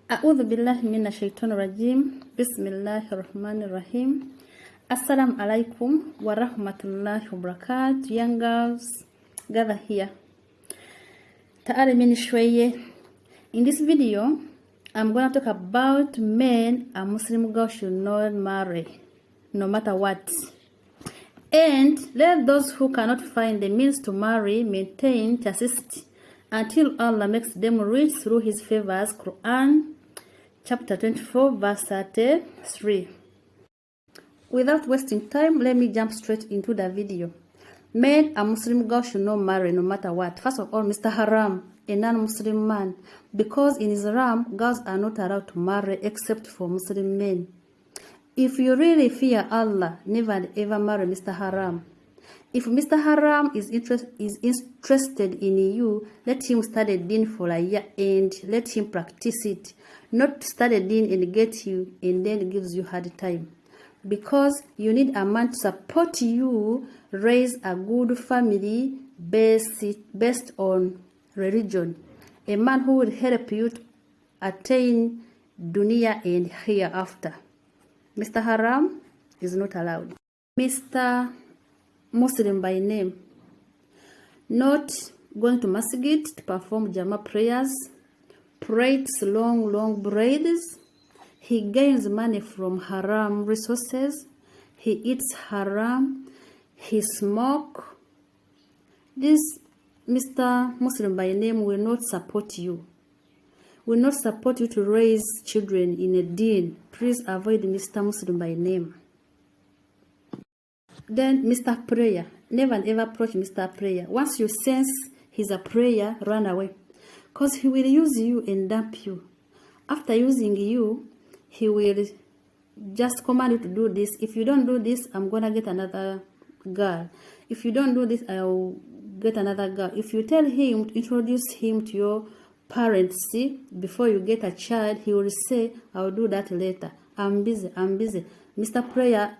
أعوذ بالله من الشيطان الرجيم بسم الله الرحمن الرحيم Assalamu alaikum wa rahmatullahi wa barakatuh. Young girls, gather here. Ta'ala mini shweye. In this video, I'm going to talk about men a Muslim girl should not marry, no matter what. And let those who cannot find the means to marry maintain chastity until Allah makes them rich through His favors. Quran, chapter 24, verse 33. Without wasting time, let me jump straight into the video. Men and Muslim girls should not marry no matter what. First of all, Mr. Haram, a non-Muslim man, because in Islam, girls are not allowed to marry except for Muslim men. If you really fear Allah, never ever marry Mr. Haram. If Mr. Haram is interested in you, let him study deen for a year and let him practice it. Not study deen and get you and then gives you hard time. Because you need a man to support you, raise a good family based on religion. A man who will help you to attain dunya and hereafter. Mr. Haram is not allowed. Mr. Muslim by name, not going to masjid to perform Jama prayers, prays long prayers. He gains money from haram resources. He eats haram. He smoke. This Mr. Muslim by name will not support you. Will not support you to raise children in a deen. Please avoid Mr. Muslim by name. Then Mr. Prayer. Never ever approach Mr. Prayer. Once you sense he's a prayer, run away. Because he will use you and dump you. After using you, he will just command you to do this. If you don't do this, I'm gonna get another girl. If you don't do this, I'll get another girl. If you tell him, introduce him to your parents, see, before you get a child, he will say, I'll do that later. I'm busy. Mr. Prayer,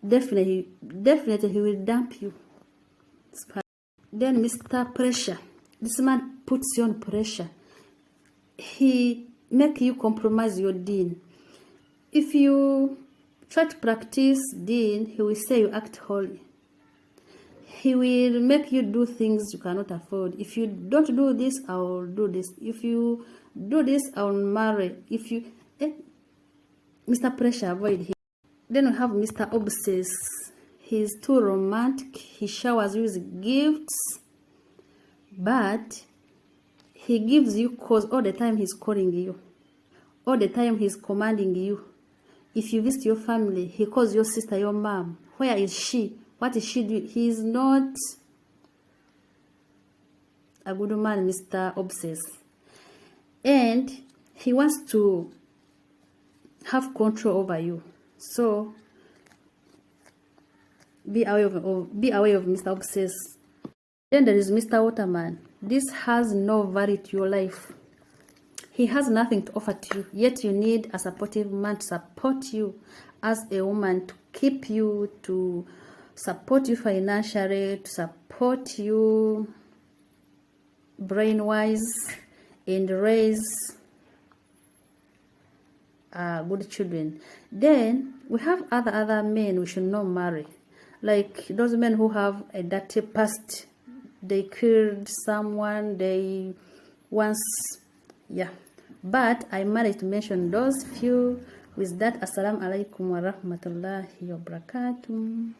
definitely he will dump you. Then Mr. Pressure. This man puts you on pressure. He make you compromise your deen. If you try to practice deen, he will say you act holy. He will make you do things you cannot afford. If you don't do this, I will do this. If you do this, I will marry. If you... Mr. Pressure, avoid him. Then we have Mr. Obsessed. He's too romantic. He showers you with gifts. But he gives you cause all the time he's calling you. All the time he's commanding you. If you visit your family, he calls your sister, your mom. Where is she? What is she doing? He is not a good man, Mr. Obsessed. And he wants to have control over you. So be aware of Mr. Obsessed. Then there is Mr. Otterman. This has no value to your life. He has nothing to offer to you, yet you need a supportive man to support you as a woman, to keep you, to support you financially, to support you brain-wise, and raise good children. Then we have other men we should not marry, like those men who have a dirty past. They killed someone, they once, yeah. But I managed to mention those few. With that, assalamu alaikum wa rahmatullahi wa barakatuh.